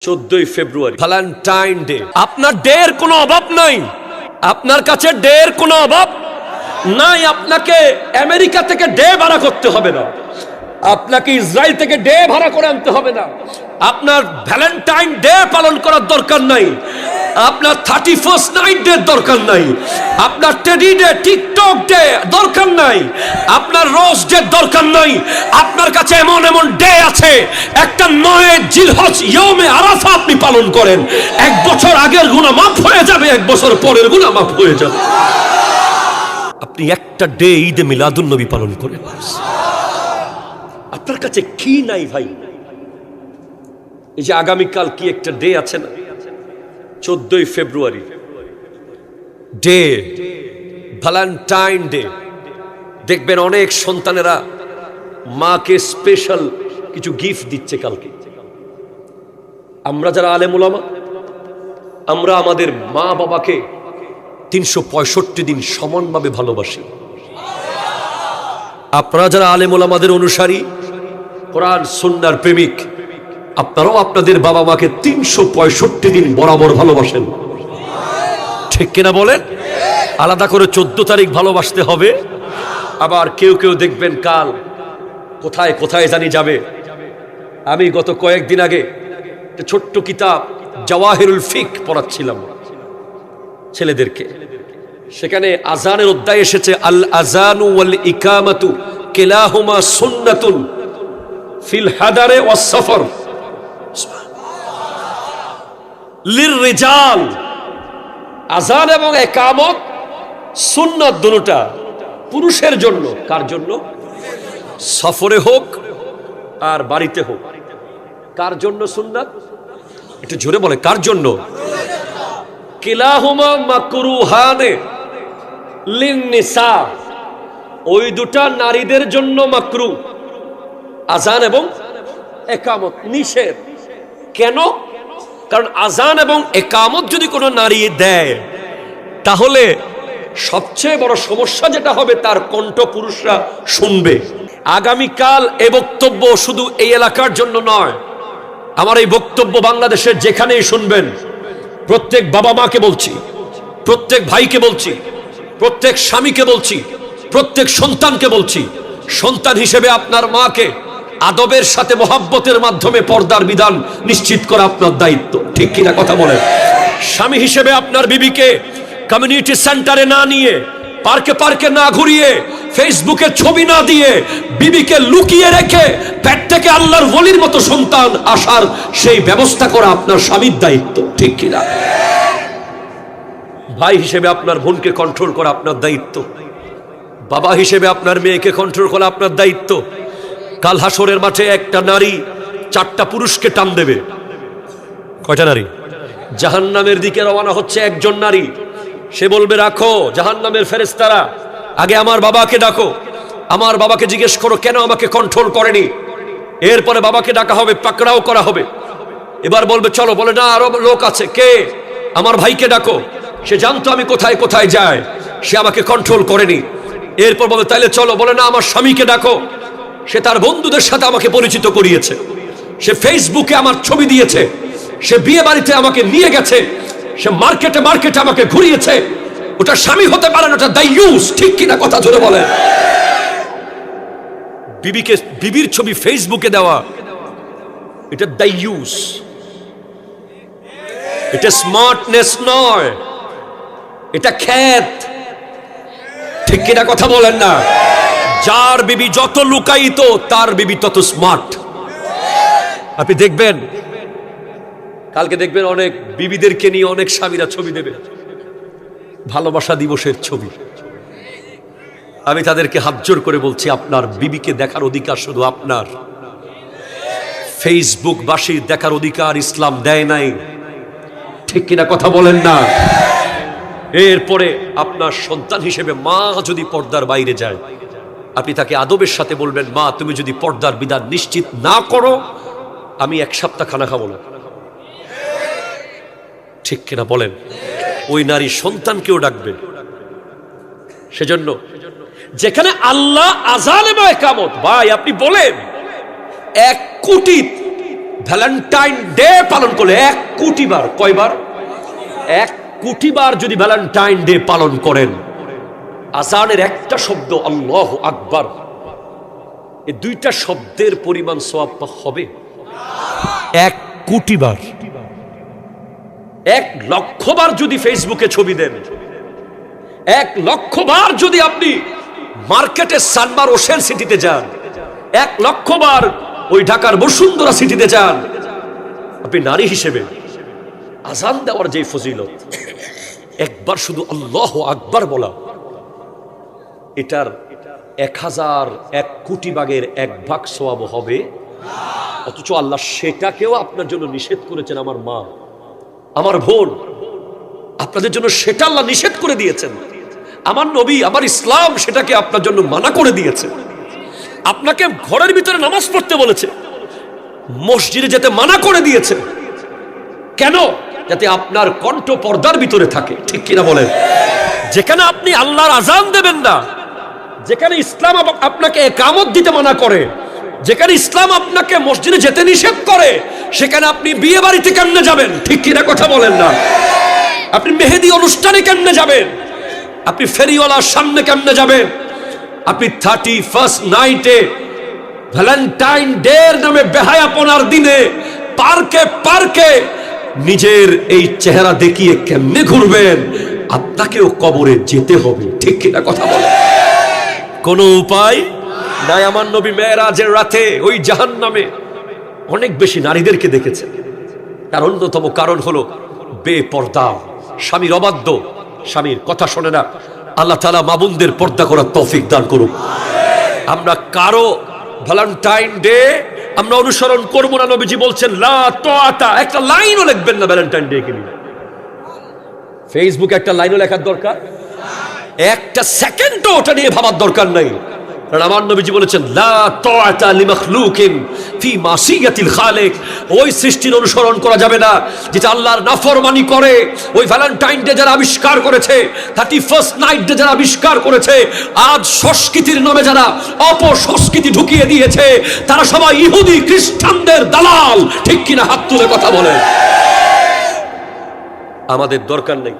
14ই ফেব্রুয়ারি Valentine day. আপনার day এর কোনো অভাব নাই, আপনার কাছে ডে এর কোনো অভাব নাই। আপনাকে আমেরিকা থেকে ডে ভাড়া করতে হবে না, আপনাকে ইসরায়েল থেকে ডে ভাড়া করে আনতে হবে না। আপনার ভ্যালেন্টাইন ডে পালন করার দরকার নাই, আপনার 31st নাইট ডে দরকার নাই, আপনার টেডি ডে টিকটক ডে দরকার নাই, আপনার রোজ ডে দরকার নাই। আপনার কাছে এমন এমন ডে আছে, একটা 9 জিলহজ ইয়মে আরাফা আপনি পালন করেন, 1 বছর আগের গুনাহ মাফ হয়ে যাবে, 1 বছর পরের গুনাহ মাফ হয়ে যাবে। আপনি একটা ডে ঈদে মিলাদুন নবী পালন করেন। আপনার কাছে কি নাই ভাই? এই যে আগামীকাল কি একটা ডে আছে না, 14ই ফেব্রুয়ারি ডে, ভ্যালেন্টাইন ডে। দেখবেন অনেক সন্তানেরা মাকে স্পেশাল কিছু গিফট দিচ্ছে কালকে। আমরা যারা আলেম উলামা, আমরা আমাদের মা বাবাকে 365 দিন সমানভাবে ভালোবাসি। আপনারা যারা আলেম ওলামাদের অনুসারী, কোরআন সুন্নাহর প্রেমিক, আপনারাও আপনাদের বাবা মাকে 365 দিন বরাবর ভালোবাসেন, ঠিক কিনা বলেন? আলাদা করে 14 তারিখ ভালোবাসতে হবে। আবার কেউ কেউ দেখবেন কাল কোথায় কোথায় জানি যাবে। আমি গত কয়েকদিন আগে একটা ছোট্ট কিতাব জাওয়াহিরুল ফিক পড়াচ্ছিলাম ছেলেদেরকে। সেখানে আজানের অধ্যায় এসেছে, আল আজানু ওয়াল ইকামাতু কিলাহুমা সুন্নাতুন ফিল হাদারে ওয়াস সফর লিররিজাল। আজান এবং ইকামত সুন্নাত দুটোটা পুরুষের জন্য। কার জন্য? সফরে হোক আর বাড়িতে হোক। কার জন্য সুন্নাত? একটু জোরে বলে, কার জন্য? কিলাহুমা মাকরুহানে লিন্নিসা, ওই দুটা নারীদের জন্য মাকরু। আজান এবং ইকামত নিষেধ। কেন? কারণ আজান এবং ইকামত যদি কোনো নারী দেয়, তাহলে সবচেয়ে বড় সমস্যা যেটা হবে, তার কণ্ঠ পুরুষরা শুনবে। আগামীকাল এ বক্তব্য শুধু এই এলাকার জন্য নয়, আমার এই বক্তব্য বাংলাদেশের যেখানেই শুনবেন, প্রত্যেক বাবা মাকে বলছি, প্রত্যেক ভাইকে বলছি, প্রত্যেক স্বামীকে বলছি, প্রত্যেক সন্তানকে বলছি, সন্তান হিসেবে আপনার মাকে আদবের সাথে মহব্বতের মাধ্যমে পর্দার বিধান নিশ্চিত করা আপনার দায়িত্ব, ঠিক কিনা কথা বলেন? স্বামী হিসেবে আপনার বিবিকে কমিউনিটি সেন্টারে না নিয়ে, পার্কে পার্কে না ঘুরিয়ে, ফেসবুকে ছবি না দিয়ে, বিবিকে লুকিয়ে রেখে পেট থেকে আল্লাহর ওলির মতো সন্তান আসার সেই ব্যবস্থা করা আপনার স্বামীর দায়িত্ব, ঠিক কিনা? ভাই হিসেবে আপনার বোনকে কন্ট্রোল করা আপনার দায়িত্ব, বাবা হিসেবে আপনার মেয়েকে কন্ট্রোল করা আপনার দায়িত্ব। কাল হাসরের মাঠে একটা নারী 4টা পুরুষকে টান দেবে। কয়টা নারী? জাহান্নামের দিকে রওনা হচ্ছে একজন নারী। সে বলবে, রাখো জাহান্নামের ফেরেশতারা, আগে আমার বাবাকে ডাকো, আমার বাবাকে জিজ্ঞেস করো কেন আমাকে কন্ট্রোল করেনি। এরপরে বাবাকে ডাকা হবে, পাকড়াও করা হবে। এবার বলবে চলো, বলে না আরো লোক আছে। কে? আমার ভাইকে ডাকো, সে জানতো আমি কোথায় কোথায় যাই, সে আমাকে কন্ট্রোল করেনি। এরপর বলবে তাইলে চলো, বলে না আমার স্বামীকে ডাকো, সে তার বন্ধুদের সাথে আমাকে পরিচিত করিয়েছে, সে ফেসবুকে আমার ছবি দিয়েছে, সে বিয়ে বাড়িতে আমাকে নিয়ে গেছে, সে মার্কেটে মার্কেটে আমাকে ঘুরিয়েছে। ওটা স্বামী হতে পারে না, ওটা দাইয়ুস, ঠিক কিনা কথা জোরে বলে? বিবিকে, বিবির ছবি ফেসবুকে দেওয়া, এটা দাইয়ুস, এটা স্মার্টনেস নয়, এটা খ্যাত, ঠিক কিনা কথা বলেন না? যার বিবি যত লুকায়িত, তার বিবি তত স্মার্ট। আপনি দেখবেন কালকে দেখবেন অনেক বিবিদেরকে নিয়ে অনেক স্বামীরা ছবি দেবে, ভালোবাসা দিবসের ছবি। আমি তাদেরকে হাত জোর করে বলছি, আপনার বিবিকে দেখার অধিকার শুধু আপনার, ফেসবুক বাসীর দেখার অধিকার ইসলাম দেয় নাই, ঠিক কিনা কথা বলেন না? এরপরে আপনার সন্তান হিসেবে মা যদি পর্দার বাইরে যায়, আপনি তাকে আদবের সাথে বলবেন, মা তুমি যদি পর্দার বিধান নিশ্চিত না করো, আমি 1 সপ্তাহ খানা খাবো না, ঠিক কিনা বলেন? ওই নারী সন্তানকেও ডাকবেন। সেজন্য যেখানে আল্লাহ আযান এবং ইকামত, ভাই আপনি বলেন 1 কোটি ভ্যালেন্টাইন ডে পালন করলে 1 কোটি বার, কয়বার? 1 কোটি বার যদি ভ্যালেন্টাইন ডে পালন করেন, আজানের একটা শব্দ আল্লাহু আকবার, এই 2টা শব্দের পরিমাণ সওয়াব হবে 1 কোটি বার। 1 লক্ষ বার যদি ফেসবুকে ছবি দেন, 1 লক্ষ বার যদি আপনি মার্কেটে সানমার ওশেন সিটিতে যান, 1 লক্ষ বার ওই ঢাকার বসুন্ধরা সিটিতে যান, আপনি নারী হিসেবে আজান দেওয়ার যে ফজিলত, একবার শুধু আল্লাহু আকবার বলা, এটার 1001 কোটি ভাগের 1 ভাগ সওয়াব হবে। অথচ আল্লাহ সেটাকেও আপনার জন্য নিষেধ করেছেন। আমার মা, আমার বোন, আপনাদের জন্য সেটা আল্লাহ নিষেধ করে দিয়েছেন। আমার নবী, আমার ইসলাম সেটাকে আপনার জন্য মানা করে দিয়েছে। আপনাকে ঘরের ভিতরে নামাজ পড়তে বলেছে, মসজিদে যেতে মানা করে দিয়েছে। কেন? যাতে আপনার কণ্ঠ পর্দার ভিতরে থাকে, ঠিক কিনা বলেন? যেখানে আপনি আল্লাহর আজান দেবেন না, যেখানে ইসলাম আপনাকে একামত দিতে মানা করে, যেখানে ইসলাম আপনাকে মসজিদে যেতে নিষেধ করে, সেখানে আপনি বিয়ে বাড়িতে কেমনে যাবেন? ঠিক কিনা কথা বলেন না? আপনি মেহেদি অনুষ্ঠানে কেমনে যাবেন? আপনি ফেরিওয়ালার সামনে কেমনে যাবেন? আপনি 31st নাইটে ভ্যালেন্টাইন ডে নামে বেহায়াপনার দিনে পার্কে পার্কে নিজের এই চেহারা দেখিয়ে কেমনে ঘুরবেন? আপনাকেও কবরে যেতে হবে, ঠিক কিনা কথা বলেন? কোনো উপায় নাই। আমার নবী মেরাজের রাতে ওই জাহান্নামে অনেক বেশি নারীদেরকে দেখেছেন। তার অন্যতম কারণ হলো বেপর্দা, স্বামীর অবাধ্য, স্বামীর কথা শোনে না। আল্লাহ তাআলা মা বোনদের পর্দা করার তৌফিক দান করুক। আমরা কারো ভ্যালেন্টাইন ডে আমরা অনুসরণ করব না। নবীজি বলছেন লা তাআতা, একটা লাইনও লিখবেন না ভ্যালেন্টাইন ডে কে নিয়ে। ফেসবুকে একটা লাইনও লেখার দরকার, একটা সেকেন্ডও ওটা নিয়ে ভাবার দরকার নাই। কারণ আমার নবীজি বলেছেন লা তাআতা লিমাখলুকিন ফি মাসিয়াতিল খালিক, ওই সৃষ্টির অনুসরণ করা যাবে না যেটা আল্লাহর নাফরমানি করে। ওই ভ্যালেন্টাইন ডে যারা আবিষ্কার করেছে, 31st নাইট ডে যারা আবিষ্কার করেছে, আজ সংস্কৃতির নামে যারা অপসংস্কৃতি ঢুকিয়ে দিয়েছে, তারা সবাই ইহুদি খ্রিস্টানদের দালাল, ঠিক কিনা? হাত তুলে কথা বলে। আমাদের দরকার নেই।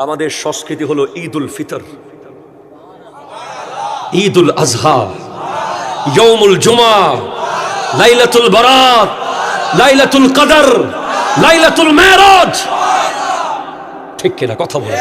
আমাদের সংস্কৃতি হলো ঈদুল ফিতর, ঈদুল আজহা, ইয়াউমুল জুমা, লাইলাতুল বারাত, লাইলাতুল কদর, লাইলাতুল মেরাজ, ঠিক কিনা কথা বলে?